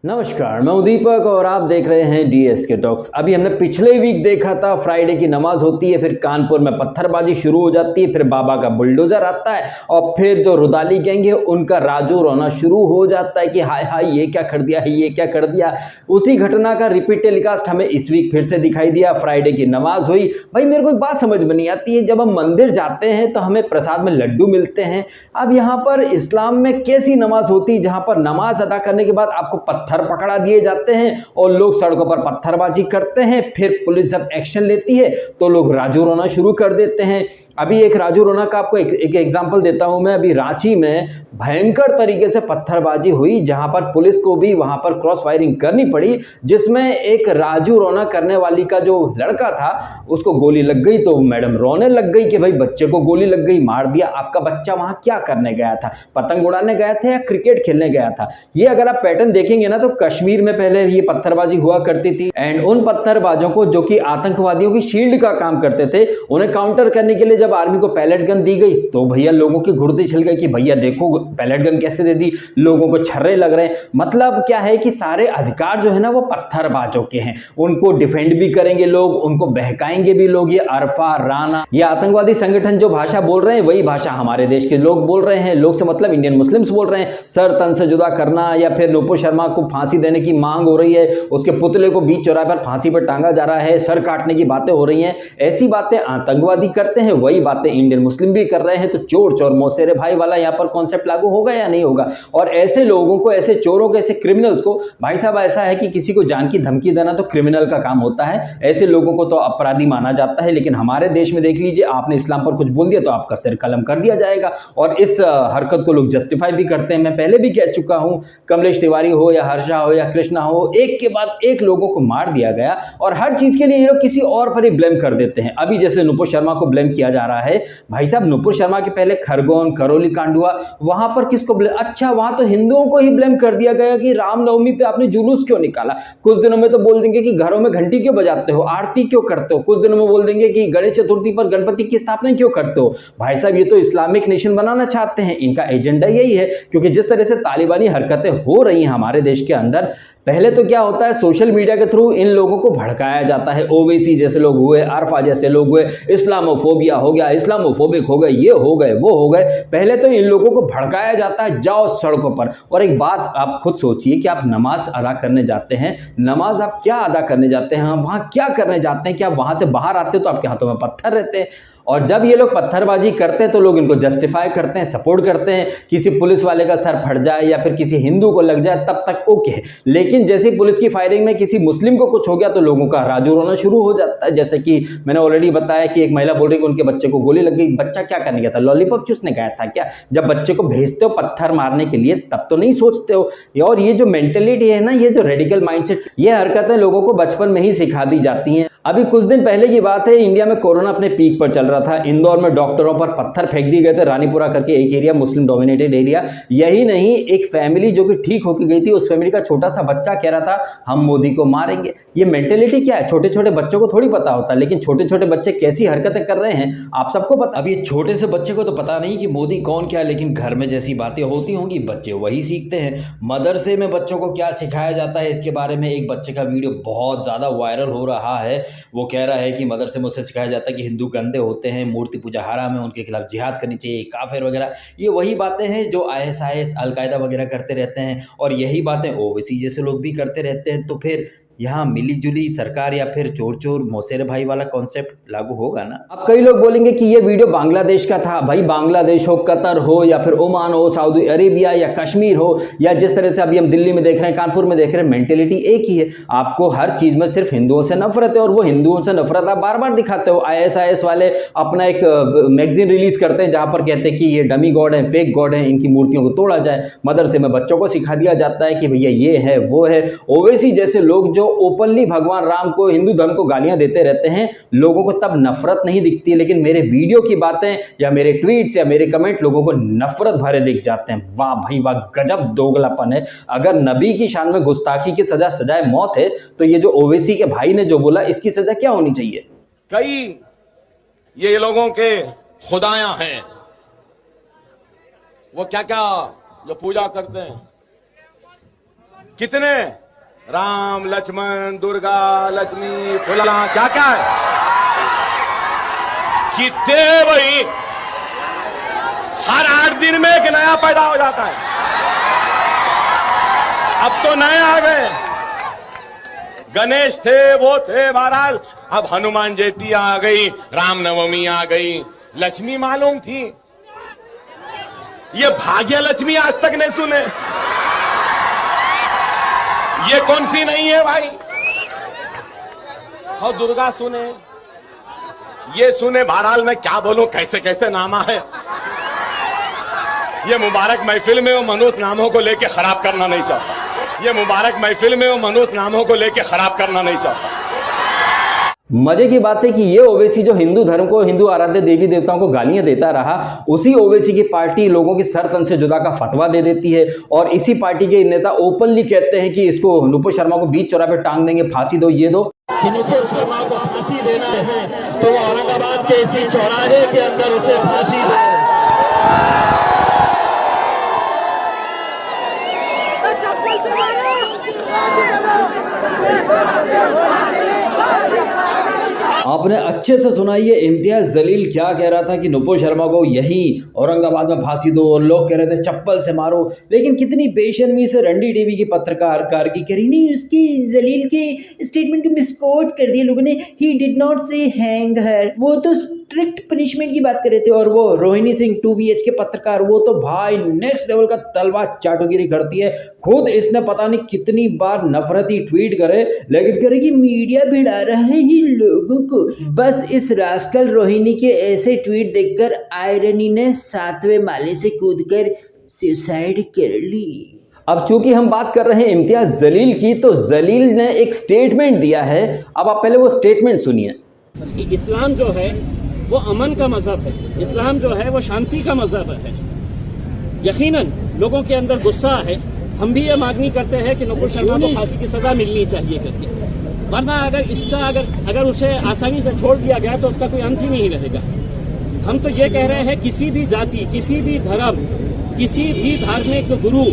नमस्कार, मैं दीपक और आप देख रहे हैं डीएसके टॉक्स। अभी हमने पिछले वीक देखा था, फ्राइडे की नमाज होती है, फिर कानपुर में पत्थरबाजी शुरू हो जाती है, फिर बाबा का बुलडोजर आता है और फिर जो रुदाली गैंग है उनका राजू रोना शुरू हो जाता है कि हाय हाय ये क्या कर दिया है, ये क्या कर दिया। उसी घटना का रिपीट टेलीकास्ट हमें इस वीक फिर से दिखाई दिया। फ्राइडे की नमाज हुई। भाई मेरे को एक बात समझ में नहीं आती है, जब हम मंदिर जाते हैं तो हमें प्रसाद में लड्डू मिलते हैं। अब यहाँ पर इस्लाम में कैसी नमाज होती है जहाँ पर नमाज अदा करने के बाद आपको पत्थर पकड़ा दिए जाते हैं और लोग सड़कों पर पत्थरबाजी करते हैं। फिर पुलिस जब एक्शन लेती है तो लोग राजू रोना शुरू कर देते हैं। अभी एक राजू रोना का आपको एक एग्जांपल देता हूं मैं। अभी रांची में भयंकर तरीके से पत्थरबाजी हुई, जहां पर पुलिस को भी वहां पर क्रॉस फायरिंग करनी पड़ी, जिसमें एक राजू रोना करने वाली का जो लड़का था उसको गोली लग गई। तो मैडम रोने लग गई कि भाई बच्चे को गोली लग गई, मार दिया। आपका बच्चा वहां क्या करने गया था? पतंग उड़ाने गया था या क्रिकेट खेलने गया था? ये अगर आप पैटर्न देखेंगे ना तो कश्मीर में पहले ये पत्थरबाजी हुआ करती थी, एंड उन पत्थरबाजों को जो कि आतंकवादियों की शील्ड का काम करते थे, उन्हें काउंटर करने के लिए जब आर्मी को पैलेट गन दी गई तो भैया लोगों की घुर्दी छिल गई कि भैया देखो पैलेट गन कैसे दे दी, लोगों को छर्रे लग रहे हैं। मतलब क्या है कि सारे अधिकार जो है ना वो पत्थरबाजों के हैं। उनको डिफेंड भी करेंगे लोग, उनको बहकाएंगे भी लोग। ये अरफा राना, ये आतंकवादी संगठन जो भाषा बोल रहे हैं वही भाषा हमारे देश के लोग बोल रहे हैं। लोग से मतलब इंडियन मुस्लिम्स बोल रहे हैं। सर तन से जुदा करना या फिर नुपुर शर्मा को फांसी देने की मांग हो रही है, उसके पुतले को बीच चौराहे पर फांसी पर टांगा जा रहा है, सर काटने की बातें हो रही हैं। ऐसी बातें आतंकवादी करते हैं, वही बातें इंडियन मुस्लिम भी कर रहे हैं। तो चोर चोर मौसेरे भाई वाला यहाँ पर कॉन्सेप्ट लागू होगा या नहीं होगा? और ऐसे लोगों को, ऐसे चोरों को, ऐसे क्रिमिनल्स को, भाई साहब ऐसा है कि किसी को जान की धमकी देना तो क्रिमिनल का काम होता है, ऐसे लोगों को तो अपराधी माना जाता है। लेकिन हमारे देश में देख लीजिए, आपने इस्लाम पर कुछ बोल दिया तो आपका सिर कलम कर दिया जाएगा। और इस हरकत को लोग जस्टिफाई भी करते हैं। मैं पहले भी कह चुका हूं, कमलेश तिवारी हो या हर्षा हो या कृष्णा हो, एक के बाद एक लोगों को मार दिया गया और हर चीज के लिए ये लोग किसी और पर ही ब्लेम कर देते हैं। अभी जैसे नुपुर शर्मा को ब्लेम किया जा रहा है, भाई साहब नुपुर शर्मा के पहले खरगोन करौली कांड हुआ, वहां पर किसको ब्लेम? अच्छा वहां तो हिंदुओं को ही ब्लेम कर दिया गया कि रामनवमी पे आपने जुलूस क्यों निकाला। कुछ दिनों में तो बोल देंगे कि घरों में घंटी क्यों बजाते हो, आरती क्यों करते हो। कुछ दिनों में बोल देंगे कि गणेश चतुर्थी पर गणपति की स्थापना क्यों करते हो। भाई साहब ये तो इस्लामिक नेशन बनाना चाहते हैं, इनका एजेंडा यही है। क्योंकि जिस तरह से तालिबानी हरकतें हो रही हैं हमारे देश के अंदर, पहले तो क्या होता है, सोशल मीडिया के थ्रू इन लोगों को भड़काया जाता है। ओवैसी जैसे लोग हुए, अरफा जैसे लोग हुए, इस्लामोफोबिया हो गया, इस्लामोफोबिक हो गए, ये हो गए, वो हो गए। पहले तो इन लोगों को भड़काया जाता है, जाओ सड़कों पर। और एक बात आप खुद सोचिए कि आप नमाज अदा करने जाते हैं, नमाज आप क्या अदा करने जाते हैं, वहां क्या करने जाते हैं कि आप वहां से बाहर आते हो तो आपके हाथों में पत्थर रहते हैं। और जब ये लोग पत्थरबाजी करते हैं तो लोग इनको जस्टिफाई करते हैं, सपोर्ट करते हैं। किसी पुलिस वाले का सर फट जाए या फिर किसी हिंदू को लग जाए तब तक ओके है, लेकिन जैसे पुलिस की फायरिंग में किसी मुस्लिम को कुछ हो गया तो लोगों का राजू रोना शुरू हो जाता है। जैसे कि मैंने ऑलरेडी बताया कि एक महिला बोल रही है कि उनके बच्चे को गोली लग गई। बच्चा क्या करने गया था? लॉलीपॉप चूसने गया था क्या? जब बच्चे को भेजते हो पत्थर मारने के लिए तब तो नहीं सोचते हो। और ये जो मेंटेलिटी है ना, ये जो रेडिकल माइंडसेट, ये हरकतें लोगों को बचपन में ही सिखा दी जाती हैं। अभी कुछ दिन पहले की बात है, इंडिया में कोरोना अपने पीक पर चल रहा था। इंदौर में डॉक्टरों पर पत्थर फेंक दिए गए थे, रानीपुरा करके एक एरिया, मुस्लिम डोमिनेटेड एरिया। यही नहीं, एक फैमिली जो कि ठीक होकर गई थी, उस फैमिली का छोटा सा बच्चा कह रहा था हम मोदी को मारेंगे। ये मेंटेलिटी क्या है? छोटे छोटे बच्चों को थोड़ी पता होता, लेकिन छोटे छोटे बच्चे कैसी हरकतें कर रहे हैं आप सबको पता। अब ये छोटे से बच्चे को तो पता नहीं कि मोदी कौन क्या है, लेकिन घर में जैसी बातें होती होंगी बच्चे वही सीखते हैं। मदरसे में बच्चों को क्या सिखाया जाता है, इसके बारे में एक बच्चे का वीडियो बहुत ज्यादा वायरल हो रहा है। वो कह रहा है कि मदरसे में उसे सिखाया जाता है कि हिंदू गंदे होते हैं, मूर्ति पूजा हराम है, उनके खिलाफ जिहाद करनी चाहिए, काफिर वगैरह। ये वही बातें हैं जो ISIS अलकायदा वगैरह करते रहते हैं, और यही बातें ओवैसी जैसे लोग भी करते रहते हैं। तो फिर यहाँ मिली जुली सरकार या फिर चोर चोर मौसेरे भाई वाला कॉन्सेप्ट लागू होगा ना। अब कई लोग बोलेंगे कि ये वीडियो बांग्लादेश का था। भाई बांग्लादेश हो, कतर हो, या फिर ओमान हो, सऊदी अरेबिया या कश्मीर हो, या जिस तरह से अभी हम दिल्ली में देख रहे हैं, कानपुर में देख रहे हैं, मेंटेलिटी एक ही है। आपको हर चीज में सिर्फ हिंदुओं से नफरत है, और वो हिंदुओं से नफरत आप बार बार दिखाते हो। ISIS वाले अपना एक मैगजीन रिलीज करते हैं जहां पर कहते हैं कि ये डमी गॉड है, फेक गॉड है, इनकी मूर्तियों को तोड़ा जाए। मदरसे में बच्चों को सिखा दिया जाता है कि भैया ये है वो है। ओवैसी जैसे लोग जो ओपनली भगवान राम को, हिंदू धर्म को गालियां देते रहते हैं, लोगों को तब नफरत नहीं दिखती है, लेकिन मेरे वीडियो की बातें या मेरे ट्वीट्स या मेरे कमेंट लोगों को नफरत भरे दिख जाते हैं। वाह भाई वाह, गजब दोगलापन है। अगर नबी की शान में गुस्ताखी की सजा सजाए मौत है, तो ये जो ओवैसी के भाई ने जो बोला, इसकी सजा क्या होनी चाहिए? कई ये लोगों के खुदायां हैं, वो क्या क्या जो पूजा करते हैं, कितने राम लक्ष्मण दुर्गा लक्ष्मी फुला क्या क्या है, कितने भाई, हर 8 दिन में एक नया पैदा हो जाता है। अब तो नए आ गए, गणेश थे वो थे महाराज, अब हनुमान जयंती आ गई, रामनवमी आ गई, लक्ष्मी मालूम थी, ये भाग्य लक्ष्मी आज तक नहीं सुने, ये कौन सी नहीं है भाई, और दुर्गा सुने, ये सुने, बहरहाल मैं क्या बोलूं, कैसे कैसे नामा है। ये मुबारक महफिल में वो मनुष्य नामों को लेके खराब करना नहीं चाहता, ये मुबारक महफिल में वो मनुष्य नामों को लेके खराब करना नहीं चाहता। मजे की बात है कि ये ओवैसी जो हिंदू धर्म को, हिंदू आराध्य देवी देवताओं को गालियां देता रहा, उसी ओवैसी की पार्टी लोगों की सर तन से जुदा का फतवा दे देती है, और इसी पार्टी के नेता ओपनली कहते हैं कि इसको नुपुर शर्मा को बीच चौराहे पे टांग देंगे, फांसी दो, ये दो। कि नुपुर शर्मा को फांसी देना है तो औरंगाबाद के इसी चौराहे के अंदर उसे फांसी दे। आपने अच्छे से सुना, ये इम्तियाज जलील क्या कह रहा था कि नुपुर शर्मा को यहीं औरंगाबाद में फांसी दो, और लोग कह रहे थे चप्पल से मारो, लेकिन कितनी बेशर्मी से रंडी टीवी की पत्रकार कारगी करी नहीं, उसकी जलील के स्टेटमेंट को मिसकोट कर दिया लोगों ने। ही डिड नॉट से हैंग हर, वो तो स्ट्रिक्ट पनिशमेंट की बात कर रहे थे, और वो रोहिणी सिंह 2BH के पत्रकार, वो तो भाई नेक्स्ट लेवल का तलवार चाटोगिरी करती है। खुद इसने पता नहीं कितनी बार नफरती ट्वीट करे, लेकिन करे कि मीडिया भिड़ा रहा है ही लोगों को। बस इस रास्कल रोहिणी के ऐसे ट्वीट देखकर आयरनी ने 7वें माले से कूदकर सुसाइड कर ली। अब चूंकि हम बात कर रहे हैं इम्तियाज जलील की, तो जलील ने एक स्टेटमेंट दिया है, अब आप पहले वो स्टेटमेंट सुनिए। इस्लाम जो है वो अमन का मजहब है, इस्लाम जो है वो शांति का मजहब है। यकीनन लोगों के अंदर गुस्सा है, हम भी ये मांगनी करते हैं कि नुपुर शर्मा को फांसी की सजा मिलनी चाहिए करके, वरना अगर उसे आसानी से छोड़ दिया गया तो उसका कोई अंत ही नहीं रहेगा। हम तो ये कह रहे हैं, किसी भी जाति, किसी भी धर्म, किसी भी धार्मिक गुरु,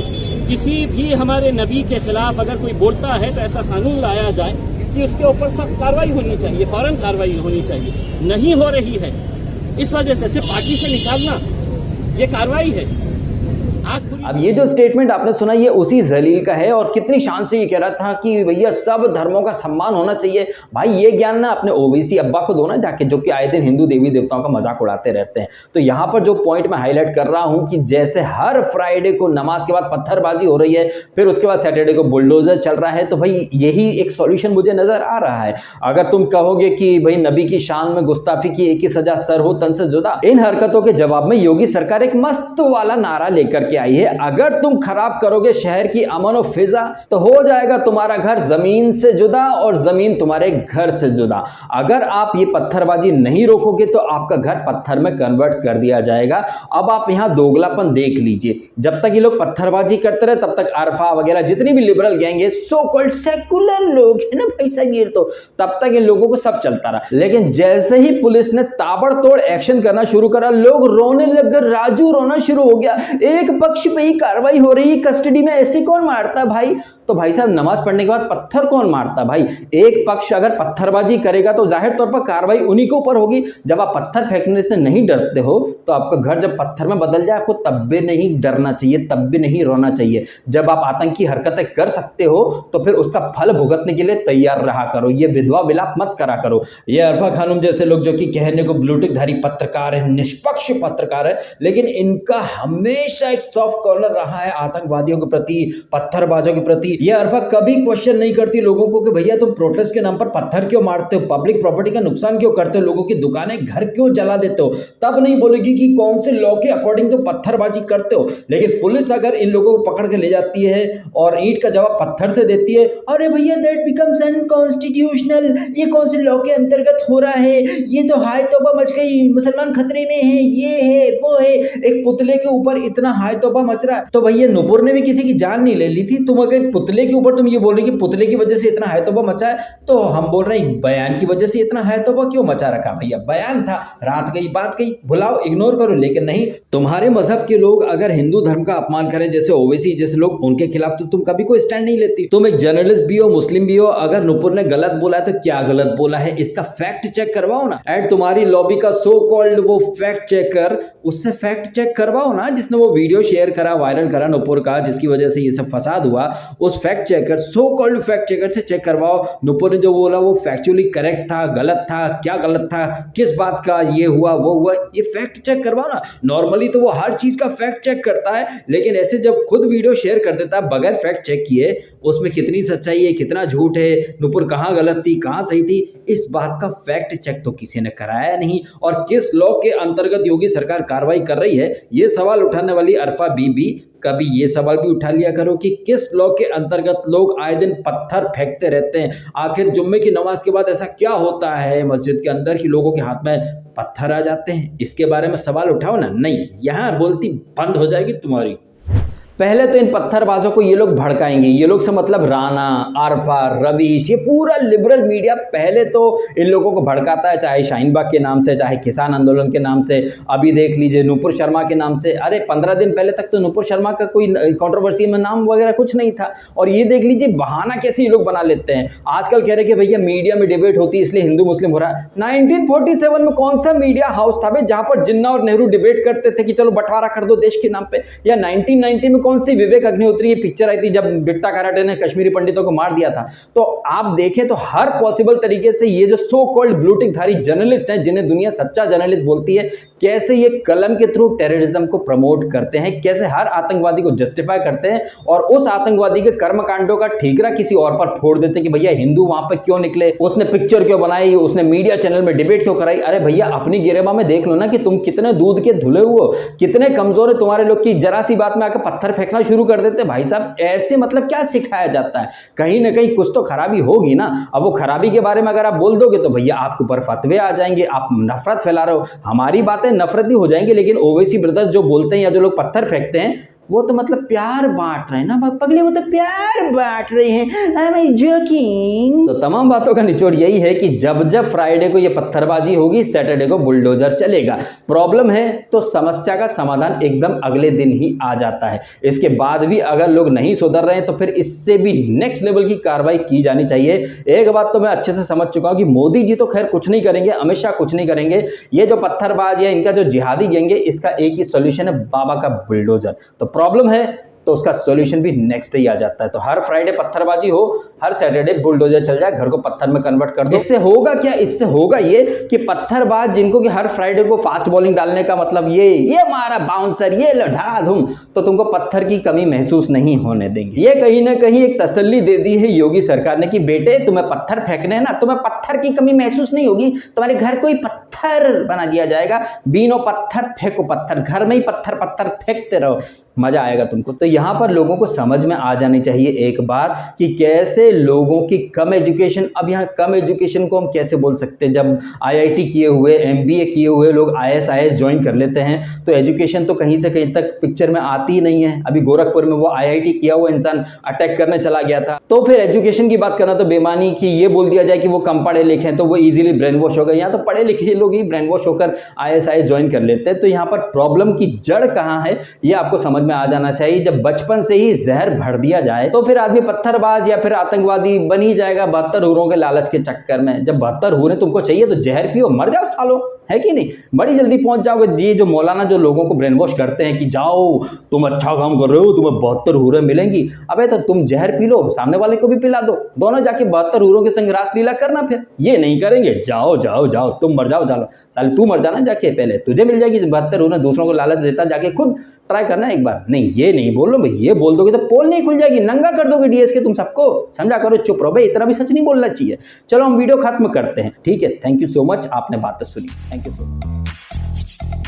किसी भी हमारे नबी के खिलाफ अगर कोई बोलता है तो ऐसा कानून लाया जाए कि उसके ऊपर सख्त कार्रवाई होनी चाहिए, फौरन कार्रवाई होनी चाहिए। नहीं हो रही है, इस वजह से सिर्फ पार्टी से निकालना ये कार्रवाई है। अब ये जो स्टेटमेंट आपने सुना, ये उसी जलील का है, और कितनी शान से ये कह रहा था कि भैया सब धर्मों का सम्मान होना चाहिए। भाई ये ज्ञान ना अपने ओवैसी अब्बा को दो ना जाके, जो कि आए दिन हिंदू देवी देवताओं का मजाक उड़ाते रहते हैं। तो यहाँ पर जो पॉइंट मैं हाईलाइट कर रहा हूँ कि जैसे हर फ्राइडे को नमाज के बाद पत्थरबाजी हो रही है, फिर उसके बाद सैटरडे को बुलडोजर चल रहा है, तो भाई यही एक सॉल्यूशन मुझे नजर आ रहा है। अगर तुम कहोगे कि भाई नबी की शान में गुस्ताफी की एक ही सजा, सर हो तन से जुदा, इन हरकतों के जवाब में योगी सरकार एक मस्त वाला नारा लेकर के आई है, अगर तुम खराब करोगे शहर की अमन और फिजा तो हो जाएगा तुम्हारा घर जमीन से जुदा और जमीन तुम्हारे घर से जुदा। अगर आप ये पत्थरबाजी नहीं रोकोगे तो आपका घर पत्थर में कन्वर्ट कर दिया जाएगा। अब आप यहाँ दोगलापन देख लीजिए, जब तक ये लोग पत्थरबाजी करते रहे तब तक अरफा वगैरह जितनी भी लिबरल गैंग है, सो कॉल्ड सेकुलर लोग है ना भाई साहब, ये तो तब तक इन लोगों को सब चलता रहा। लेकिन जैसे ही पुलिस ने ताबड़तोड़ एक्शन करना शुरू करा, लोग रोने लग गए, राजू रोना शुरू हो गया। एक पक्ष पे ही कार्रवाई हो रही है, कस्टडी में ऐसे कौन मारता भाई? तो भाई साहब नमाज पढ़ने के बाद पत्थर कौन मारता भाई? एक पक्ष अगर पत्थरबाजी करेगा तो जाहिर तौर पर कार्रवाई उन्हीं के ऊपर होगी। जब आप पत्थर फेंकने से नहीं डरते हो तो आपका घर जब पत्थर में बदल जाए, आपको तब भी नहीं डरना चाहिए, तब भी नहीं रोना चाहिए। जब आप आतंकी हरकतें कर सकते हो तो फिर उसका फल भुगतने के लिए तैयार रहा करो, ये विधवा विलाप मत करा करो। ये अरफा खानूम जैसे लोग जो कि कहने को ब्लूटिकधारी पत्रकार है, निष्पक्ष पत्रकार है, लेकिन इनका हमेशा एक सॉफ्ट कॉर्नर रहा है आतंकवादियों के प्रति, पत्थरबाजों के प्रति। ये अरफा कभी क्वेश्चन नहीं करती लोगों को कि भैया तुम प्रोटेस्ट के नाम पर पत्थर क्यों मारते हो, पब्लिक प्रॉपर्टी का नुकसान क्यों करते हो, लोगों की दुकानें घर क्यों जला देते हो। तब नहीं बोलेगी कि कौन से लॉ के अकॉर्डिंग तो पत्थरबाजी करते हो। लेकिन पुलिस अगर इन लोगों को पकड़ के ले जाती है और ईंट का जवाब पत्थर से देती है, अरे भैया दैट बिकम्स अनकॉन्स्टिट्यूशनल, ये कौन से लॉ के अंतर्गत हो रहा है, ये तो हाय तौबा मच गई, मुसलमान खतरे में है, ये है वो है। एक पुतले के ऊपर इतना हाय तौबा मच रहा है, तो भैया नुपुर ने भी किसी की जान नहीं ले ली थी। तुम अगर पुतले के ऊपर तुम ये बोल रहे कि पुतले की वजह से इतना हैतोबा मचा है, तो हम बोल रहे हैं बयान की वजह से इतना हैतोबा क्यों मचा रखा? भैया बयान था, रात गई बात गई, भुलाओ, इग्नोर करो। लेकिन नहीं, तुम्हारे मजहब के लोग अगर हिंदू धर्म का अपमान करें, जैसे ओवैसी जैसे लोग, उनके खिलाफ तो तुम कभी कोई स्टैंड नहीं लेती। तुम एक जर्नलिस्ट भी हो, मुस्लिम भी हो, अगर नुपुर ने गलत बोला है तो क्या गलत बोला है इसका फैक्ट चेक करवाओ ना। एंड तुम्हारी लॉबी का सो कॉल्ड वो फैक्ट चेकर, उससे फैक्ट चेक करवाओ ना, जिसने वो वीडियो शेयर करा, वायरल करा नुपुर का, जिसकी वजह से ये सब फसाद हुआ, उस fact checker, so called fact checker से चेक करवाओ नुपुर ने जो बोला वो फैक्चुअली करेक्ट था, गलत था, क्या गलत था, किस बात का ये हुआ वो हुआ, ये फैक्ट चेक करवाओ ना। नॉर्मली तो वो हर चीज का फैक्ट चेक करता है, लेकिन ऐसे जब खुद वीडियो शेयर कर देता है बगैर फैक्ट चेक किए, उसमें कितनी सच्चाई है, कितना झूठ है, नुपुर कहाँ गलत थी, कहाँ सही थी, इस बात का फैक्ट चेक तो किसी ने कराया नहीं। और किस लॉ के अंतर्गत योगी सरकार कार्रवाई कर रही है, ये सवाल उठाने वाली अरफा बीबी, कभी ये सवाल भी उठा लिया करो कि किस लॉ के अंतर्गत लोग आए दिन पत्थर फेंकते रहते हैं। आखिर जुम्मे की नमाज के बाद ऐसा क्या होता है मस्जिद के अंदर कि लोगों के हाथ में पत्थर आ जाते हैं? इसके बारे में सवाल उठाओ ना। नहीं, यहाँ बोलती बंद हो जाएगी तुम्हारी। पहले तो इन पत्थरबाजों को ये लोग भड़काएंगे, ये लोग से मतलब राणा, आरफा, रवीश, ये पूरा लिबरल मीडिया पहले तो इन लोगों को भड़काता है, चाहे शाहीन बाग के नाम से, चाहे किसान आंदोलन के नाम से, अभी देख लीजिए नुपुर शर्मा के नाम से। अरे 15 दिन पहले तक तो नुपुर शर्मा का कोई कंट्रोवर्सी में नाम वगैरह कुछ नहीं था, और ये देख लीजिए बहाना कैसे ये लोग बना लेते हैं। आजकल कह रहे कि भैया मीडिया में डिबेट होती है इसलिए हिंदू मुस्लिम हो रहा है। 1947 में कौन सा मीडिया हाउस था जहां पर जिन्ना और नेहरू डिबेट करते थे कि चलो बंटवारा कर दो देश के नाम पे? या 1990 में कौन सी विवेक अग्निहोत्री की पिक्चर आई थी जब बिट्टा कराटे ने कश्मीरी पंडितों को मार दिया था? तो आप देखें तो हर पॉसिबल तरीके से ये जो सो कॉल्ड ब्लू टिक धारी जर्नलिस्ट हैं, जिन्हें दुनिया सच्चा जर्नलिस्ट बोलती है, कैसे ये कलम के थ्रू टेररिज्म को प्रमोट करते हैं, कैसे हर आतंकवादी को जस्टिफाई करते हैं और उस आतंकवादी के कर्मकांडों का ठीकरा किसी और पर फोड़ देते हैं कि भैया हिंदू वहां पर क्यों निकले, उसने पिक्चर क्यों बनाई, उसने मीडिया चैनल में डिबेट क्यों कराई। अरे भैया अपनी गिरेबा में देख लो ना कि तुम कितने दूध के धुले हुए, कितने कमजोर है तुम्हारे लोग की जरा सी बात में आकर पत्थर फेंकना शुरू कर देते। भाई साहब ऐसे मतलब क्या सिखाया जाता है? कहीं ना कहीं कुछ तो खराबी होगी ना। अब वो खराबी के बारे में अगर आप बोल दोगे तो भैया आपके ऊपर फतवे आ जाएंगे, आप नफरत फैला रहे हो, हमारी बातें नफरती हो जाएंगी। लेकिन ओवैसी ब्रदर्स जो बोलते हैं या जो लोग पत्थर फेंकते हैं वो तो मतलब प्यार बांट रहे हैं ना पगले, वो तो प्यार बांट रहे हैं। I am joking. तो तमाम बातों का निचोड़ यही है कि जब जब फ्राइडे को ये पत्थरबाजी होगी, सैटरडे को बुलडोजर चलेगा। प्रॉब्लम है तो समस्या का समाधान एकदम अगले दिन ही आ जाता है। इसके बाद भी अगर लोग नहीं सुधर रहे हैं तो फिर इससे भी नेक्स्ट लेवल की कार्रवाई की जानी चाहिए। एक बात तो मैं अच्छे से समझ चुका हूं कि मोदी जी तो खैर कुछ नहीं करेंगे, अमित शाह कुछ नहीं करेंगे। ये जो पत्थरबाज या इनका जो जिहादी गैंग है, इसका एक ही सोल्यूशन है, बाबा का बुलडोजर। तो प्रॉब्लम है तो उसका सॉल्यूशन भी नेक्स्ट ही आ जाता है। तो हर फ्राइडे पत्थरबाजी हो, हर सैटरडे बुलडोजर चल जाए, घर को पत्थर में कन्वर्ट कर दो। इससे होगा क्या? इससे होगा ये कि पत्थरबाज जिनको कि हर फ्राइडे को फास्ट बॉलिंग डालने का मतलब ये मारा बाउंसर, ये लड़ा धूम, तो तुमको पत्थर की कमी महसूस नहीं होने देंगे। ये कहीं ना कहीं एक तसल्ली दे दी है योगी सरकार ने कि बेटे तुम्हें पत्थर फेंकने हैं ना, तुम्हें पत्थर की कमी महसूस नहीं होगी, तुम्हारे घर को ही पत्थर बना दिया जाएगा। बीनो पत्थर फेंको, पत्थर घर में ही पत्थर पत्थर फेंकते रहो, मजा आएगा तुमको। तो यहाँ पर लोगों को समझ में आ जानी चाहिए एक बात कि कैसे लोगों की कम एजुकेशन, अब यहाँ कम एजुकेशन को हम कैसे बोल सकते हैं? जब आईआईटी किए हुए, एमबीए किए हुए लोग आईएएस ज्वाइन कर लेते हैं तो एजुकेशन तो कहीं से कहीं तक पिक्चर में आती ही नहीं है। अभी गोरखपुर में वो आईआईटी किया हुआ इंसान अटैक करने चला गया था, तो फिर एजुकेशन की बात करना तो बेमानी कि ये बोल दिया जाए कि वो कम पढ़े लिखे हैं तो वो इजीली ब्रेन वॉश हो गए। यहाँ तो पढ़े लिखे लोग ही ब्रेन वॉश होकर आईएएस ज्वाइन कर लेते हैं। तो यहाँ पर प्रॉब्लम की जड़ कहाँ है ये आपको समझ में आ जाना चाहिए। जब बचपन से ही जहर भर दिया जाए तो फिर आदमी पत्थरबाज या फिर आतंकवादी बन ही जाएगा 72 हूरों के लालच के चक्कर में। जब 72 हूरें तुमको चाहिए तो जहर पियो, मर जाओ सालो, है कि नहीं? बड़ी जल्दी पहुंच जाओगे। ये जो मौलाना जो लोगों को ब्रेन वॉश करते हैं कि जाओ तुम अच्छा काम कर रहे हो, तुम्हें 72 हूरें मिलेंगी, अबे तो तुम जहर पी लो, सामने वाले को भी पिला दो, दोनों जाके 72 हूरों के संग रासलीला करना। फिर ये नहीं करेंगे, जाओ जाओ जाओ तुम मर जाओ, चलो साले तू मर जाना जाके, पहले तुझे मिल जाएगी 72 हूरें, दूसरों को लालच देता, जाके खुद ट्राई करना एक बार। नहीं ये नहीं बोल लो भाई, ये बोल दोगे तो पोल नहीं खुल जाएगी, नंगा कर दोगे डीएस के तुम सबको। समझा करो, चुप रहो भाई, इतना भी सच नहीं बोलना चाहिए। चलो हम वीडियो खत्म करते हैं, ठीक है? थैंक यू सो मच, आपने बातें सुनी, थैंक यू सो मच।